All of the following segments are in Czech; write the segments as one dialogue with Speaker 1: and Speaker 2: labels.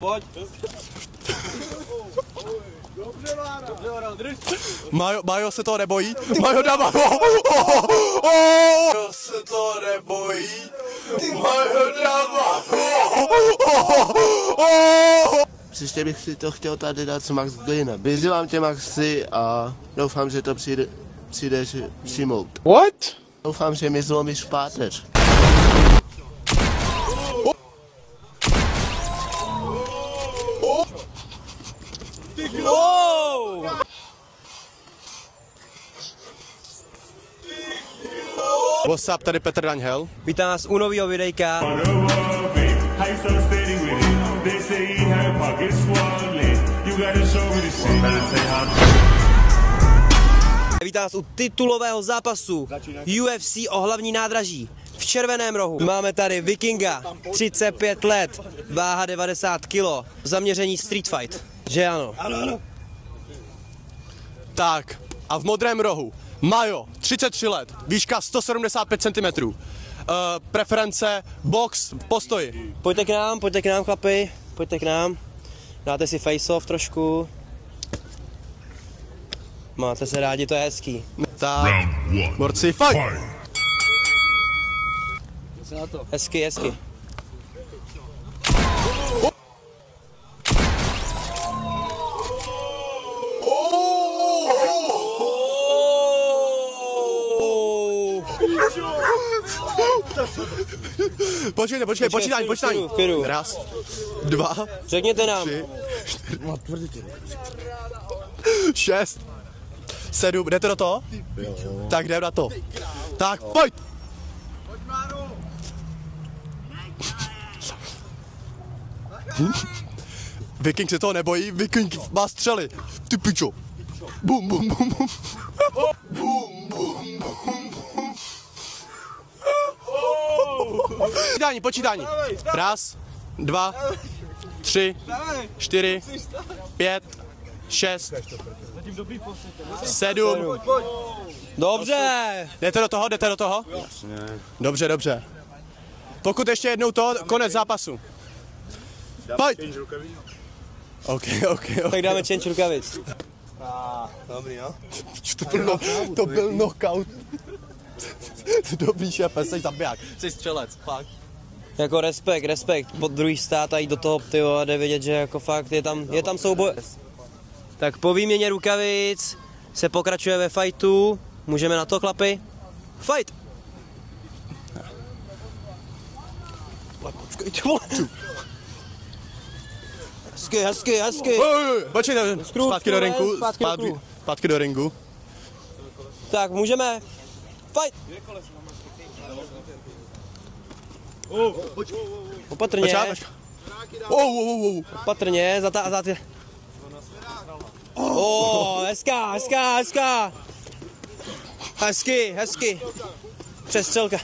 Speaker 1: Pojď. Dobře, Vára, drž.
Speaker 2: Majo se toho nebojí. Majo dává. Majo se toho nebojí. Majo dává.
Speaker 3: Příště bych si to chtěl tady dát s Max Glynnem. Vyzývám tě, Maxi, a doufám, že to přijdeš přijmout.
Speaker 2: What?
Speaker 3: Doufám, že mi zlomíš páteř.
Speaker 2: What's up, tady Petr Daňhel.
Speaker 1: Vítám vás u nového videjka. Vítám vás u titulového zápasu UFC o hlavní nádraží v Červeném rohu. Máme tady Vikinga, 35 let, váha 90 kg, zaměření street fight. Že ano? Ano.
Speaker 2: Tak, a v modrém rohu Majo, 33 let, výška 175 cm. Preference, box, postoji.
Speaker 1: Pojďte k nám chlapi, pojďte k nám. Dáte si face off trošku. Máte se rádi, to je hezký.
Speaker 2: Tak, borci, fight!
Speaker 1: Hezky.
Speaker 2: Počkej, počítání. Raz, dva,
Speaker 1: Řekněte nám.
Speaker 2: 3, 4, 6, 7, jdete do toho? Tak jdeme na to. Tak, pojď! Viking se toho nebojí, Viking má střely. Ty pičo. Bum, bum, bum, bum. Bum, bum, bum. Počítání. Raz, dva, 3, 4, 5, 6, 7.
Speaker 1: Dobře.
Speaker 2: Jdete do toho?
Speaker 3: Jasně.
Speaker 2: Dobře. Pokud ještě jednou to, konec zápasu. Pojď! OK.
Speaker 1: Tak dáme change rukavic.
Speaker 2: Dobrý, jo? To byl knockout. Dobrý šéfe, jsi zabiják, jsi střelec, fakt.
Speaker 1: Jako respekt, pod druhý stát a jít do toho, tyjo, a jde vidět, že jako fakt je tam souboj. Tak po výměně rukavic se pokračuje ve fightu, můžeme na to chlapi? Fight! Počkej, ty vole. Hezky.
Speaker 2: Počkejte, zpátky do ringu.
Speaker 1: Tak, můžeme. Fight! Opatrně. Opatrně, zatě. Hezká. Hezky. Přestřelka.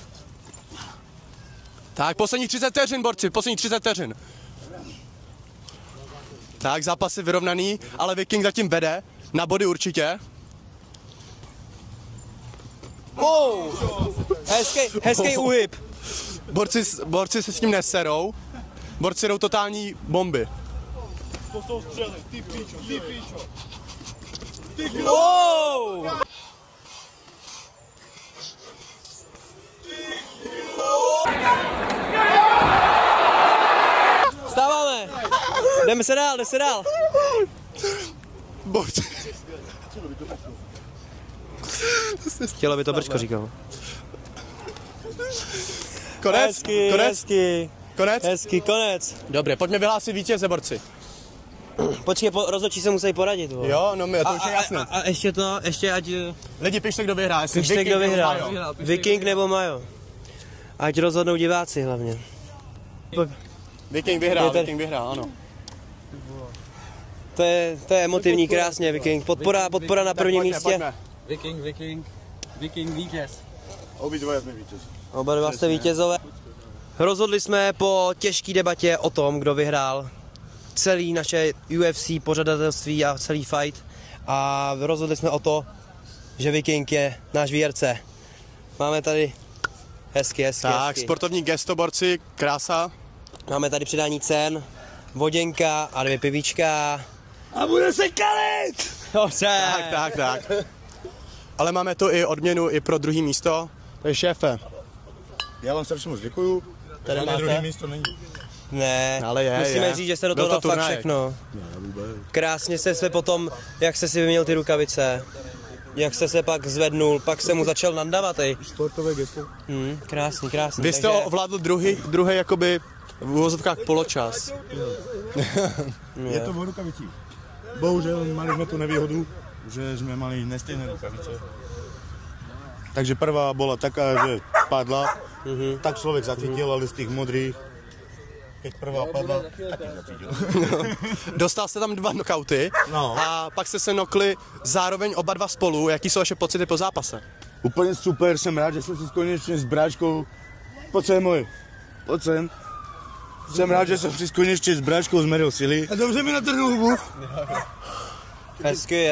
Speaker 2: Tak, poslední 30 vteřin, borci, Tak, zápas je vyrovnaný, ale Viking zatím vede, na body určitě.
Speaker 1: Hezký úhyb.
Speaker 2: Borci se s tím neserou, borci jdou totální bomby.
Speaker 4: To jsou střely, ty píčo.
Speaker 1: Vstáváme. Jdeme se dál.
Speaker 2: Borci.
Speaker 1: Chtělo by to brčko, říkal.
Speaker 2: Konec?
Speaker 1: Hezky, konec.
Speaker 2: Dobře, pojďme vyhlásit vítěze, borci.
Speaker 1: Počkej, rozhodčí se musí poradit.
Speaker 2: Jo, no to už je jasné.
Speaker 1: A ještě ať...
Speaker 2: Lidi, pište, kdo vyhrá, jestli
Speaker 1: Pište,
Speaker 2: Viking
Speaker 1: kdo
Speaker 2: nebo
Speaker 1: vyhrál.
Speaker 2: Majo.
Speaker 1: Viking nebo Majo. Ať rozhodnou diváci hlavně.
Speaker 2: Viking vyhrál, ano.
Speaker 1: To je emotivní, krásně, Viking. Podpora na prvním místě.
Speaker 4: Viking vítěz.
Speaker 3: Obidvoje jsme vítěz.
Speaker 1: Oba dva jste vítězové. Rozhodli jsme po těžké debatě o tom, kdo vyhrál celý naše UFC pořadatelství a celý fight. A rozhodli jsme o to, že Viking je náš výherce. Máme tady hezky.
Speaker 2: Tak, sportovní gesto, borci, krása.
Speaker 1: Máme tady předání cen. voděnka a 2 pivíčka.
Speaker 5: A bude se kalit!
Speaker 1: Dobře.
Speaker 2: Tak. Ale máme tu i odměnu i pro druhý místo, takže šéfe.
Speaker 5: Já vám strašně moc děkuju.
Speaker 2: Tady
Speaker 5: Tady
Speaker 2: máte.
Speaker 5: druhé místo není.
Speaker 1: Ne,
Speaker 2: Ale
Speaker 1: musíme říct, že se do
Speaker 2: Byl
Speaker 1: toho
Speaker 2: to
Speaker 1: dal fakt
Speaker 2: turnaj.
Speaker 1: všechno. Krásně jste se potom, jak jste si vyměnil ty rukavice, jak jste se pak zvednul, pak se mu začal nandavat,
Speaker 5: Sportové gesto.
Speaker 1: Krásný.
Speaker 2: Vy jste
Speaker 1: takže-
Speaker 2: ovládl druhý jakoby v uvozovkách poločas.
Speaker 5: Je to o rukavicích. Bohužel mali jsme tu nevýhodu, že jsme mali nestejné rukavice. Takže prvá bola taká, že padla, tak člověk zacítil, ale z těch modrých, keď prvá padla, tak nezacítil.
Speaker 2: Dostal jste tam 2 knockouty
Speaker 5: No.
Speaker 2: a pak jste se nokli zároveň oba dva spolu. Jaký jsou vaše pocity po zápase?
Speaker 5: Úplně super, jsem rád, že jsem si konečně s bráčkou, pojď sem můj, pojď sem. Jsem rád, že jsem si konečně s bráčkou zmeril sily. A dobře mi natrhnul hubu.
Speaker 1: Hezky.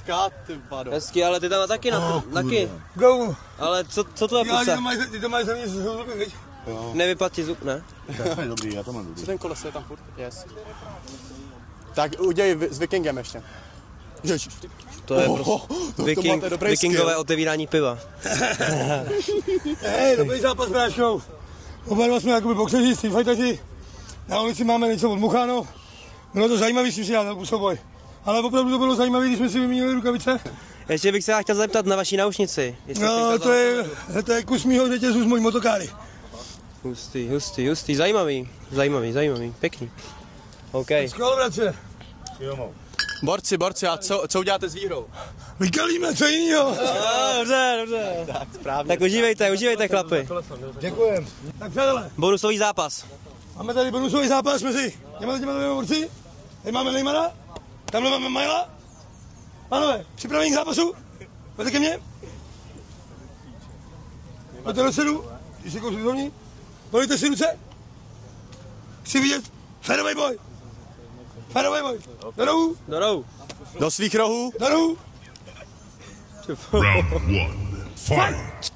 Speaker 2: Kát, ty vado.
Speaker 1: Hezky, ale ty tam taky taky.
Speaker 5: Go!
Speaker 1: Ale co tvoje pusa?
Speaker 5: Ty to máš za mě z hubu, viď?
Speaker 1: Nevypadl ti zub, ne?
Speaker 5: Dobrý, já to mám dobrý.
Speaker 2: Co ten koles je tam furt? Yes. Tak udělej s Vikingem ještě. Ježiš.
Speaker 1: To je prostě
Speaker 2: to máte dobrý
Speaker 1: vikingové
Speaker 2: skill.
Speaker 1: otevírání piva.
Speaker 5: Hej, dobrý zápas s bráčkou. Oba dva jsme jakoby boxeři, streetfighteri. Na ulici máme něco odmucháno. Bylo to zajímavý si přidát na souboj. Ale opravdu to bylo zajímavé, když jsme si vyměnili rukavice.
Speaker 1: Ještě bych se vás chtěl zeptat na vaší náušnici. jestli
Speaker 5: No,
Speaker 1: jste
Speaker 5: to je kus mýho řetězu z mojí motokáry.
Speaker 1: Hustý, zajímavý, pěkný. OK.
Speaker 5: Skvěl, bratře.
Speaker 2: Borci, a co uděláte s výhrou?
Speaker 5: Vykalíme, co jinýho.
Speaker 1: Dobře.
Speaker 2: Tak, správně.
Speaker 1: Tak užívejte chlapi.
Speaker 5: Děkujem. Tak přátelé,
Speaker 1: Bonusový zápas.
Speaker 5: máme tady bonusový zápas mezi těma dvěma borci. Tady máme Neymara, tamhle máme Majla. Pánové, připravení k zápasu? Pojďte ke mně. Pojďte do středu, když se kousek zrovní. Pojďte si ruce. Chci vidět férovej boj. Do rohu,
Speaker 1: Do rohu.
Speaker 2: Do svých rohů.
Speaker 5: do rohu.
Speaker 6: Round 1. Fight!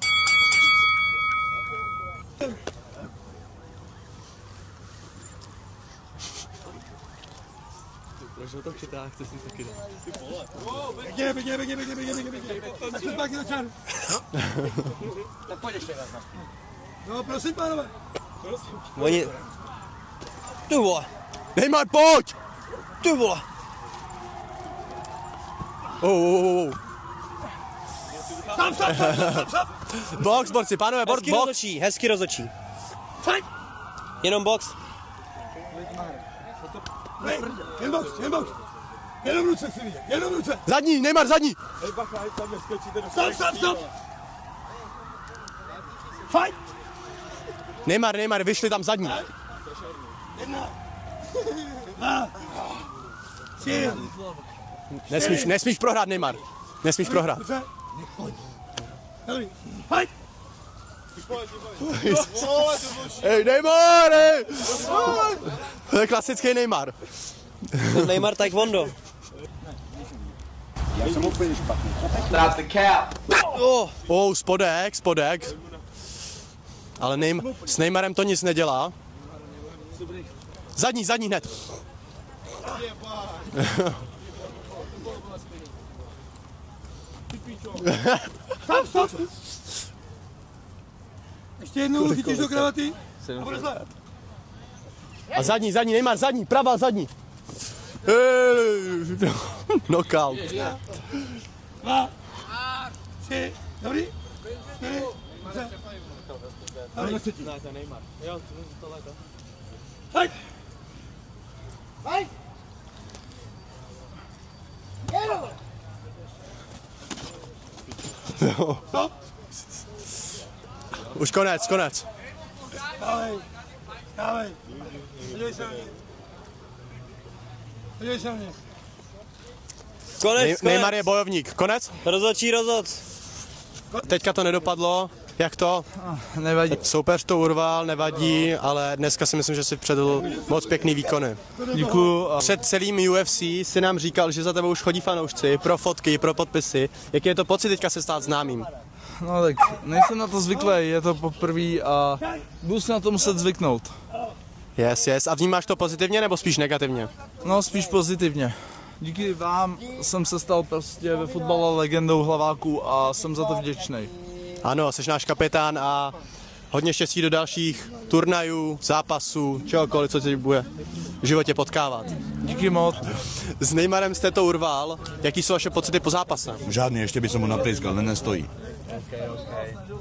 Speaker 5: Pěkně. Tak se zpátky začal. No, prosím, pánové.
Speaker 1: Oni... Ty vole.
Speaker 2: Neymar, pojď!
Speaker 1: Ty vole.
Speaker 5: Stop.
Speaker 2: Box, borci, pánové, box.
Speaker 1: Hezky rozhodčí.
Speaker 5: Fight.
Speaker 1: Jenom box.
Speaker 5: Ne, jen box. Jenom ruce chci vidět, jenom ruce.
Speaker 2: Zadní, Neymar, zadní.
Speaker 5: Stop. Fight.
Speaker 2: Neymar, vyšli tam zadní.
Speaker 5: 1, 2, 3.
Speaker 2: Nesmíš prohrát, Neymar. Nesmíš prohrát.
Speaker 5: Ruce. Dobrý. Fight.
Speaker 2: Hej, Neymar, hej! To je klasický Neymar.
Speaker 1: Ten Neymar Taekwondo.
Speaker 2: Spodek. Ale s Neymarem to nic nedělá. Zadní hned.
Speaker 5: Stop. Ještě jednou, chytíš do kravaty. A bude zle.
Speaker 2: A zadní, Neymar, pravá zadní. Knockout.
Speaker 5: 2, 3, dobrý? 4, 5. Ale na třetí. Fight! Stop!
Speaker 2: Už konec.
Speaker 5: Dávej. Podívej se na mě.
Speaker 1: Konec.
Speaker 2: Neymar je bojovník. Konec?
Speaker 1: Rozhodčí rozhod.
Speaker 2: Teďka to nedopadlo. Jak to?
Speaker 7: Nevadí.
Speaker 2: Soupeř to urval, nevadí, ale dneska si myslím, že si předvedl moc pěkný výkony.
Speaker 7: Děkuju.
Speaker 2: Před celým UFC si nám říkal, že za tebou už chodí fanoušci pro fotky, pro podpisy. Jaký je to pocit teďka se stát známým?
Speaker 7: No tak nejsem na to zvyklý, je to poprvé a budu si na to muset zvyknout.
Speaker 2: Yes. A vnímáš to pozitivně nebo spíš negativně?
Speaker 7: No spíš pozitivně. Díky vám jsem se stal prostě ve fotbale legendou Hlaváků a jsem za to vděčný.
Speaker 2: Ano, jsi náš kapitán a hodně štěstí do dalších turnajů, zápasů, čehokoliv, co tě bude v životě potkávat.
Speaker 7: Díky moc.
Speaker 2: S Neymarem jste to urval. Jaký jsou vaše pocity po zápase?
Speaker 5: Žádný, ještě by se mu naplískal, nestojí.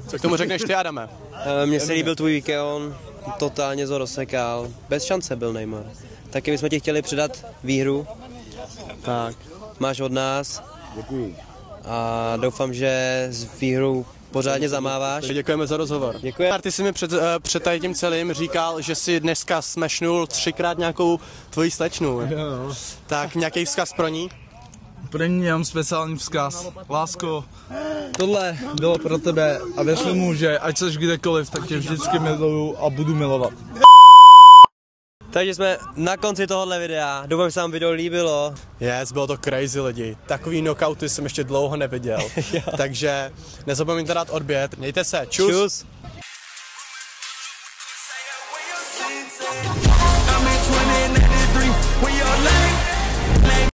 Speaker 2: Co k tomu řekneš ty, Adame?
Speaker 1: Mně se líbil tvůj výkon, totálně to rozsekal. Bez šance byl Neymar. Taky bychom ti chtěli předat výhru. Tak, máš od nás.
Speaker 5: Děkuji.
Speaker 1: A doufám, že s výhrou pořádně zamáváš.
Speaker 2: Děkujeme za rozhovor.
Speaker 1: Děkuji.
Speaker 2: Ty jsi mi před tady tím celým říkal, že jsi dneska smashnul 3krát nějakou tvoji slečnu.
Speaker 7: Jo.
Speaker 2: Tak nějaký vzkaz pro ní?
Speaker 7: Pro ní mám speciální vzkaz. Lásko, tohle bylo pro tebe a věř mu, že ať seš kdekoliv, tak tě vždycky miluju a budu milovat.
Speaker 1: Takže jsme na konci tohohle videa. Doufám, že se vám video líbilo.
Speaker 2: Yes, bylo to crazy lidi. Takový knockouty jsem ještě dlouho neviděl. Takže nezapomeňte dát odběr. Mějte se. Čus.
Speaker 1: Čus.
Speaker 8: I'm in 2093.